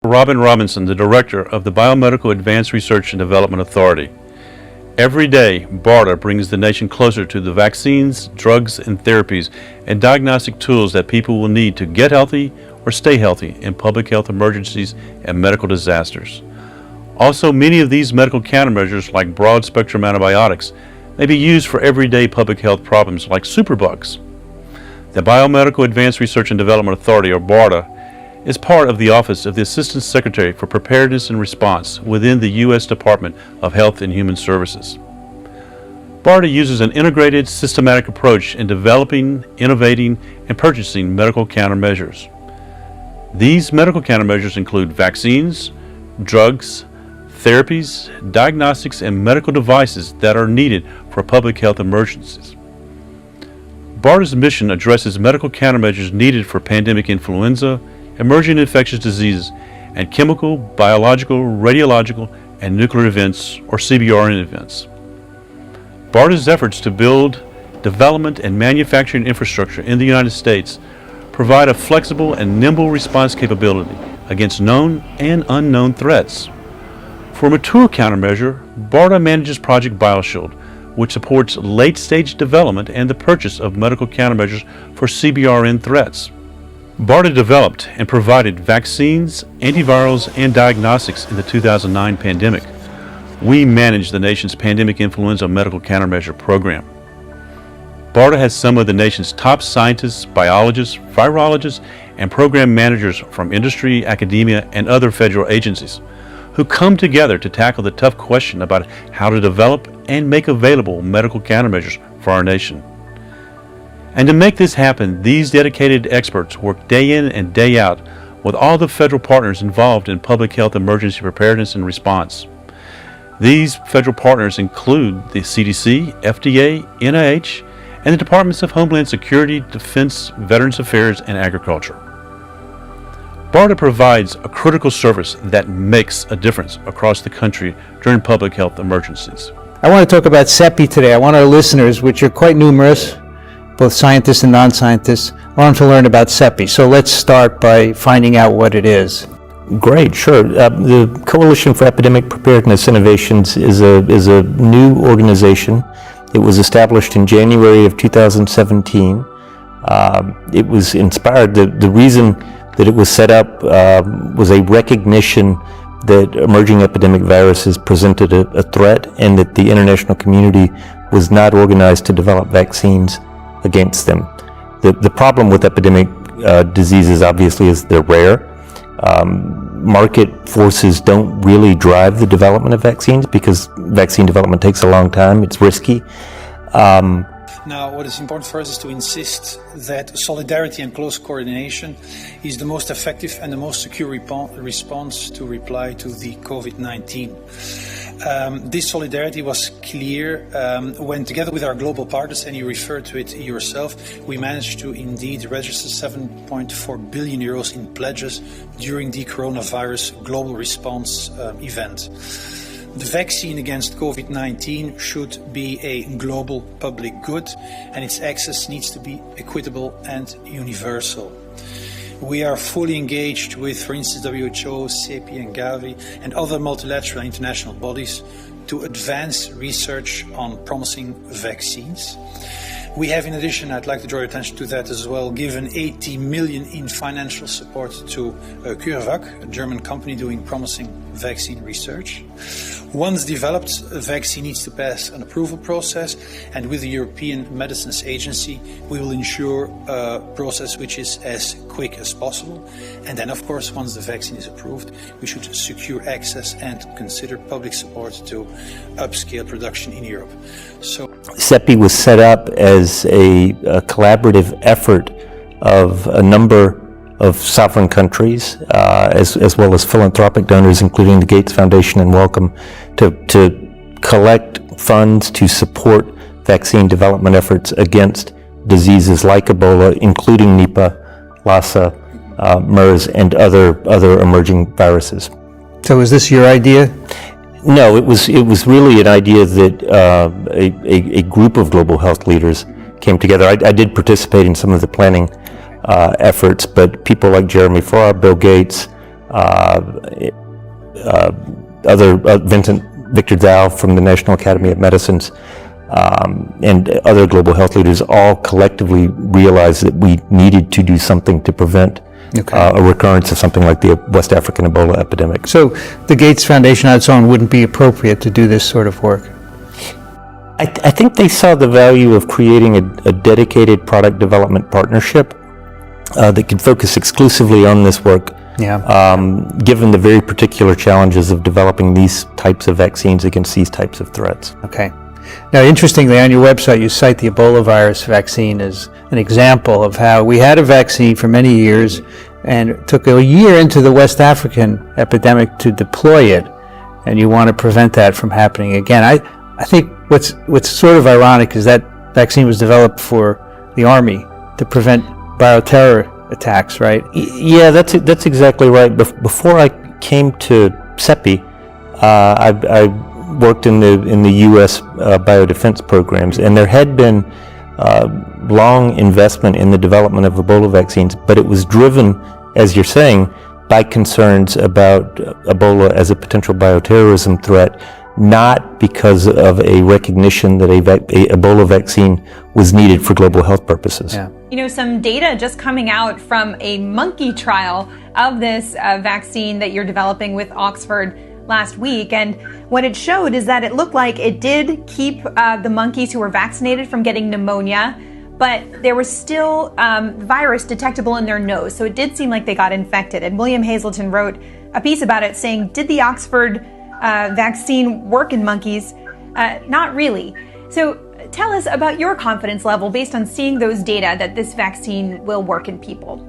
Robin Robinson, the Director of the Biomedical Advanced Research and Development Authority. Every day, Barda brings the nation closer to the vaccines, drugs, and therapies and diagnostic tools that people will need to get healthy or stay healthy in public health emergencies and medical disasters. Also, many of these medical countermeasures, like broad-spectrum antibiotics, may be used for everyday public health problems like superbugs. The Biomedical Advanced Research and Development Authority, or BARDA, is part of the Office of the Assistant Secretary for Preparedness and Response within the U.S. Department of Health and Human Services. BARDA uses an integrated, systematic approach in developing, innovating, and purchasing medical countermeasures. These medical countermeasures include vaccines, drugs, therapies, diagnostics, and medical devices that are needed for public health emergencies. BARDA's mission addresses medical countermeasures needed for pandemic influenza, emerging infectious diseases, and chemical, biological, radiological, and nuclear events, or CBRN events. BARDA's efforts to build development and manufacturing infrastructure in the United States provide a flexible and nimble response capability against known and unknown threats. For a mature countermeasure, BARDA manages Project BioShield, which supports late-stage development and the purchase of medical countermeasures for CBRN threats. BARDA developed and provided vaccines, antivirals, and diagnostics in the 2009 pandemic. We manage the nation's pandemic influenza medical countermeasure program. BARDA has some of the nation's top scientists, biologists, virologists, and program managers from industry, academia, and other federal agencies who come together to tackle the tough question about how to develop and make available medical countermeasures for our nation. And to make this happen, these dedicated experts work day in and day out with all the federal partners involved in public health emergency preparedness and response. These federal partners include the CDC, FDA, NIH, and the Departments of Homeland Security, Defense, Veterans Affairs, and Agriculture. BARDA provides a critical service that makes a difference across the country during public health emergencies. I want to talk about Cepi today. I want our listeners, which are quite numerous, both scientists and non-scientists, want to learn about Cepi. So let's start by finding out what it is. Great, sure. The Coalition for Epidemic Preparedness Innovations is a new organization. It was established in January of 2017. It was inspired, the reason that it was set up was a recognition that emerging epidemic viruses presented a threat and that the international community was not organized to develop vaccines against them. The problem with epidemic diseases obviously is they're rare. Market forces don't really drive the development of vaccines because vaccine development takes a long time, it's risky. Now, what is important for us is to insist that solidarity and close coordination is the most effective and the most secure response to reply to the COVID-19. This solidarity was clear when, together with our global partners, and you referred to it yourself, we managed to indeed register 7.4 billion euros in pledges during the coronavirus global response event. The vaccine against COVID-19 should be a global public good, and its access needs to be equitable and universal. We are fully engaged with, for instance, WHO, Cepi and Gavi, and other multilateral international bodies to advance research on promising vaccines. We have, in addition, I'd like to draw your attention to that as well, given 80 million in financial support to CureVac, a German company doing promising vaccine research. Once developed, a vaccine needs to pass an approval process, and with the European Medicines Agency, we will ensure a process which is as quick as possible. And then, of course, once the vaccine is approved, we should secure access and consider public support to upscale production in Europe. So, Cepi was set up as a collaborative effort of a number of sovereign countries, as well as philanthropic donors, including the Gates Foundation and Wellcome, to collect funds to support vaccine development efforts against diseases like Ebola, including Nipah, Lassa, MERS, and other emerging viruses. So is this your idea? No, it was really an idea that a group of global health leaders came together. I did participate in some of the planning efforts, but people like Jeremy Farr, Bill Gates, Victor Thal from the National Academy of Medicines, and other global health leaders all collectively realized that we needed to do something to prevent a recurrence of something like the West African Ebola epidemic. So the Gates Foundation on its own wouldn't be appropriate to do this sort of work? I think they saw the value of creating a dedicated product development partnership that could focus exclusively on this work, given the very particular challenges of developing these types of vaccines against these types of threats. Okay. Now, interestingly, on your website, you cite the Ebola virus vaccine as an example of how we had a vaccine for many years, and it took a year into the West African epidemic to deploy it, and you want to prevent that from happening again. I think what's sort of ironic is that vaccine was developed for the Army to prevent bioterror attacks, right? Yeah, that's exactly right. Before I came to Cepi, I worked in the U.S. biodefense programs, and there had been long investment in the development of Ebola vaccines, but it was driven, as you're saying, by concerns about Ebola as a potential bioterrorism threat, not because of a recognition that a Ebola vaccine was needed for global health purposes. Yeah. You know, some data just coming out from a monkey trial of this vaccine that you're developing with Oxford last week, and what it showed is that it looked like it did keep the monkeys who were vaccinated from getting pneumonia, but there was still virus detectable in their nose, so it did seem like they got infected. And William Hazelton wrote a piece about it saying, did the Oxford vaccine work in monkeys? Not really. So tell us about your confidence level based on seeing those data that this vaccine will work in people.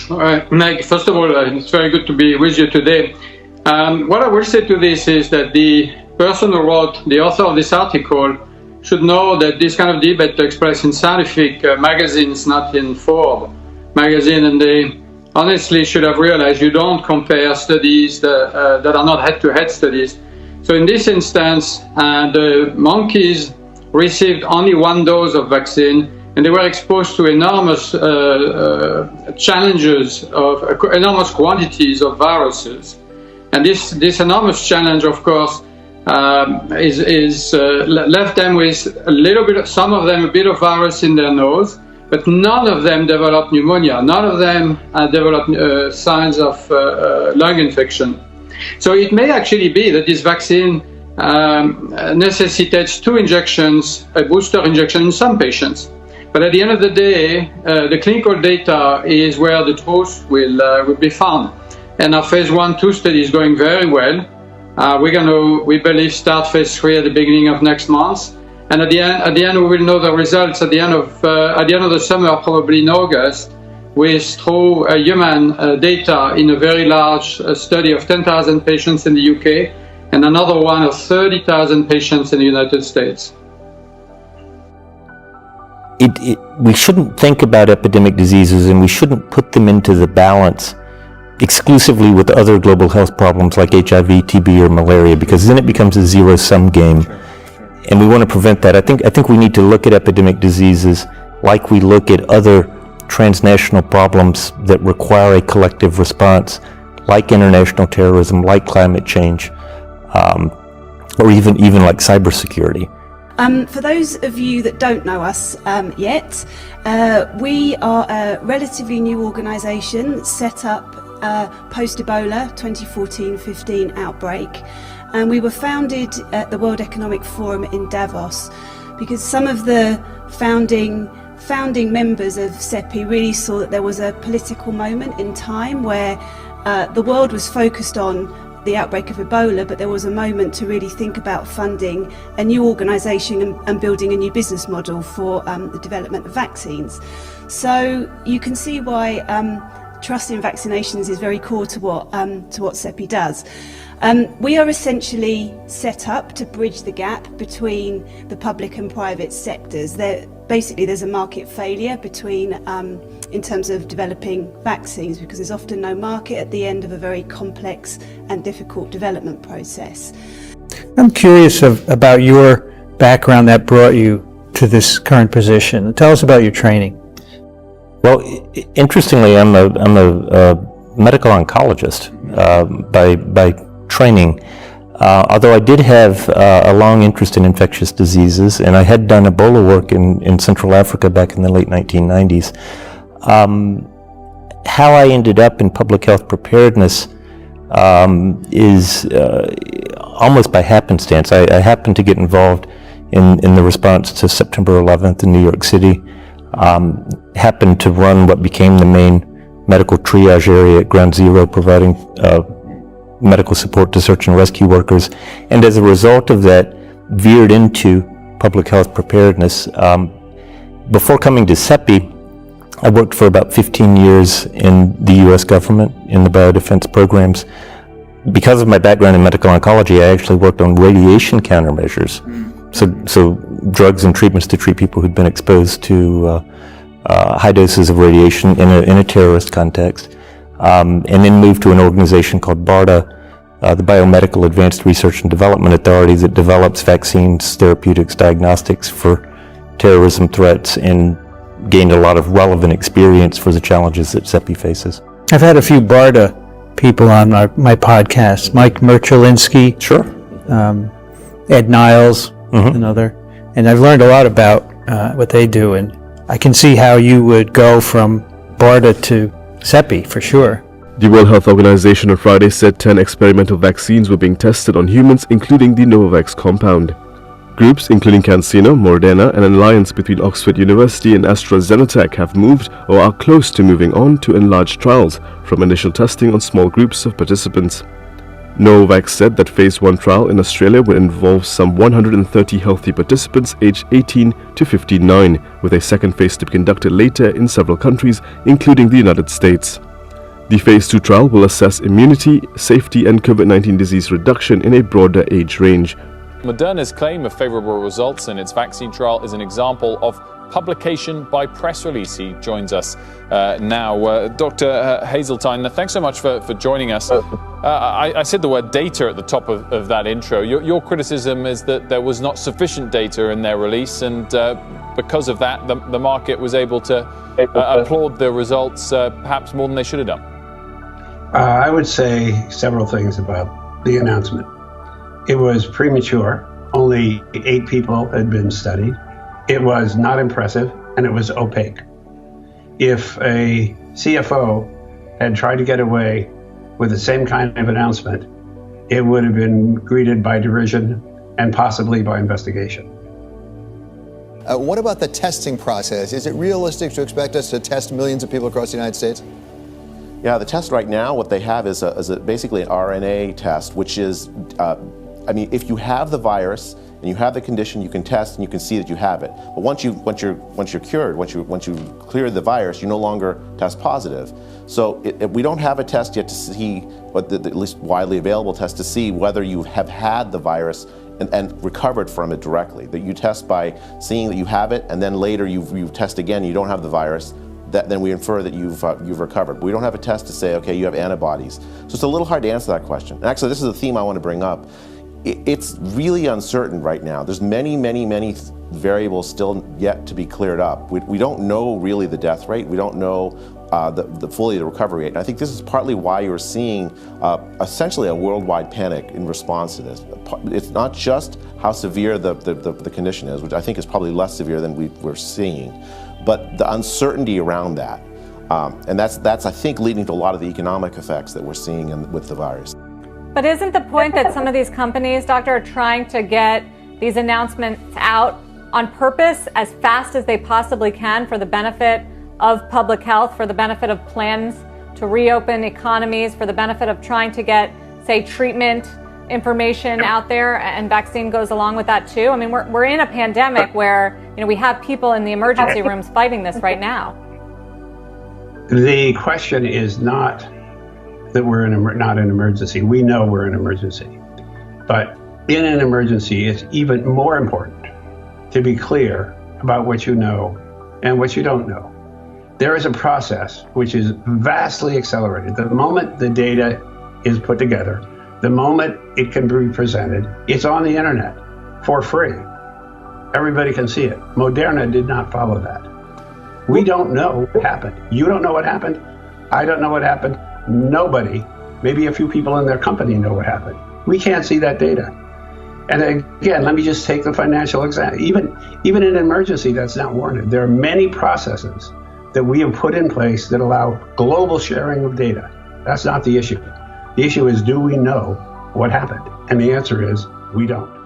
All right, Meg, first of all, it's very good to be with you today. What I will say to this is that the person who wrote, the author of this article, should know that this kind of debate takes place in scientific magazines, not in Forbes magazine, and they honestly should have realized you don't compare studies that are not head-to-head studies. So in this instance, the monkeys received only one dose of vaccine, and they were exposed to enormous challenges of enormous quantities of viruses. And this enormous challenge, of course, left them with a little bit, some of them a bit of virus in their nose, but none of them developed pneumonia. None of them developed signs of lung infection. So it may actually be that this vaccine necessitates 2 injections, a booster injection in some patients. But at the end of the day, the clinical data is where the truth will be found. And our phase 1-2 study is going very well. We're going to, we believe, start phase 3 at the beginning of next month. And at the end, we will know the results at the end of the summer, probably in August, through human data in a very large study of 10,000 patients in the UK and another one of 30,000 patients in the United States. We shouldn't think about epidemic diseases, and we shouldn't put them into the balance exclusively with other global health problems like HIV, TB, or malaria, because then it becomes a zero-sum game. And we want to prevent that. I think we need to look at epidemic diseases like we look at other transnational problems that require a collective response, like international terrorism, like climate change, or even like cybersecurity. For those of you that don't know us yet, we are a relatively new organisation set up post-Ebola 2014-15 outbreak, and we were founded at the World Economic Forum in Davos because some of the founding members of Cepi really saw that there was a political moment in time where the world was focused on the outbreak of Ebola, but there was a moment to really think about funding a new organisation and building a new business model for the development of vaccines. So you can see why trust in vaccinations is very core to what Cepi does. We are essentially set up to bridge the gap between the public and private sectors. Basically, there's a market failure in terms of developing vaccines because there's often no market at the end of a very complex and difficult development process. I'm curious about your background that brought you to this current position. Tell us about your training. Well, interestingly, I'm a medical oncologist by training. Although I did have a long interest in infectious diseases, and I had done Ebola work in Central Africa back in the late 1990s, how I ended up in public health preparedness is almost by happenstance. I happened to get involved in the response to September 11th in New York City, happened to run what became the main medical triage area at Ground Zero, providing medical support to search and rescue workers, and as a result of that, veered into public health preparedness. Before coming to Cepi, I worked for about 15 years in the U.S. government in the biodefense programs. Because of my background in medical oncology, I actually worked on radiation countermeasures. So drugs and treatments to treat people who'd been exposed to high doses of radiation in a terrorist context. And then moved to an organization called Barda, the Biomedical Advanced Research and Development Authority, that develops vaccines, therapeutics, diagnostics for terrorism threats, and gained a lot of relevant experience for the challenges that Cepi faces. I've had a few Barda people on my podcast, Mike Merchelinsky, Sure. Ed Niles, another, and I've learned a lot about what they do, and I can see how you would go from Barda to Cepi for sure. The World Health Organization on Friday said 10 experimental vaccines were being tested on humans, including the Novavax compound. Groups including CanSino, Moderna, and an alliance between Oxford University and AstraZeneca have moved or are close to moving on to enlarged trials from initial testing on small groups of participants. Novavax said that Phase 1 trial in Australia will involve some 130 healthy participants aged 18 to 59, with a second phase to be conducted later in several countries, including the United States. The Phase 2 trial will assess immunity, safety, and COVID-19 disease reduction in a broader age range. Moderna's claim of favorable results in its vaccine trial is an example of publication by press release. He joins us now. Dr. Hazeltine, thanks so much for joining us. I said the word data at the top of that intro. Your criticism is that there was not sufficient data in their release, and because of that, the market was able to applaud the results perhaps more than they should have done. I would say several things about the announcement. It was premature. Only 8 people had been studied. It was not impressive, and it was opaque. If a CFO had tried to get away with the same kind of announcement, it would have been greeted by derision and possibly by investigation. What about the testing process? Is it realistic to expect us to test millions of people across the United States? Yeah, the test right now, what they have is basically an RNA test, which is, if you have the virus and you have the condition, you can test and you can see that you have it. But once you're cured, once you clear the virus, you no longer test positive. So we don't have a test yet to see, but at least widely available test to see whether you have had the virus and recovered from it directly. That you test by seeing that you have it, and then later you test again, you don't have the virus. Then we infer that you've recovered. But we don't have a test to say, okay, you have antibodies. So it's a little hard to answer that question. And actually, this is a theme I want to bring up. It's really uncertain right now. There's many variables still yet to be cleared up. We don't know really the death rate. We don't know fully the recovery rate. And I think this is partly why you're seeing essentially a worldwide panic in response to this. It's not just how severe the condition is, which I think is probably less severe than we're seeing, but the uncertainty around that. And that's I think, leading to a lot of the economic effects that we're seeing with the virus. But isn't the point that some of these companies, Doctor, are trying to get these announcements out on purpose as fast as they possibly can for the benefit of public health, for the benefit of plans to reopen economies, for the benefit of trying to get, say, treatment information out there, and vaccine goes along with that too? I mean, we're in a pandemic where, we have people in the emergency rooms fighting this right now. The question is not that we're not an emergency. We know we're an emergency. But in an emergency, it's even more important to be clear about what you know and what you don't know. There is a process which is vastly accelerated. The moment the data is put together, the moment it can be presented, it's on the internet for free. Everybody can see it. Moderna did not follow that. We don't know what happened. You don't know what happened. I don't know what happened. Nobody, maybe a few people in their company know what happened. We can't see that data. And again, let me just take the financial example. Even in an emergency that's not warranted, there are many processes that we have put in place that allow global sharing of data. That's not the issue. The issue is, do we know what happened? And the answer is, we don't.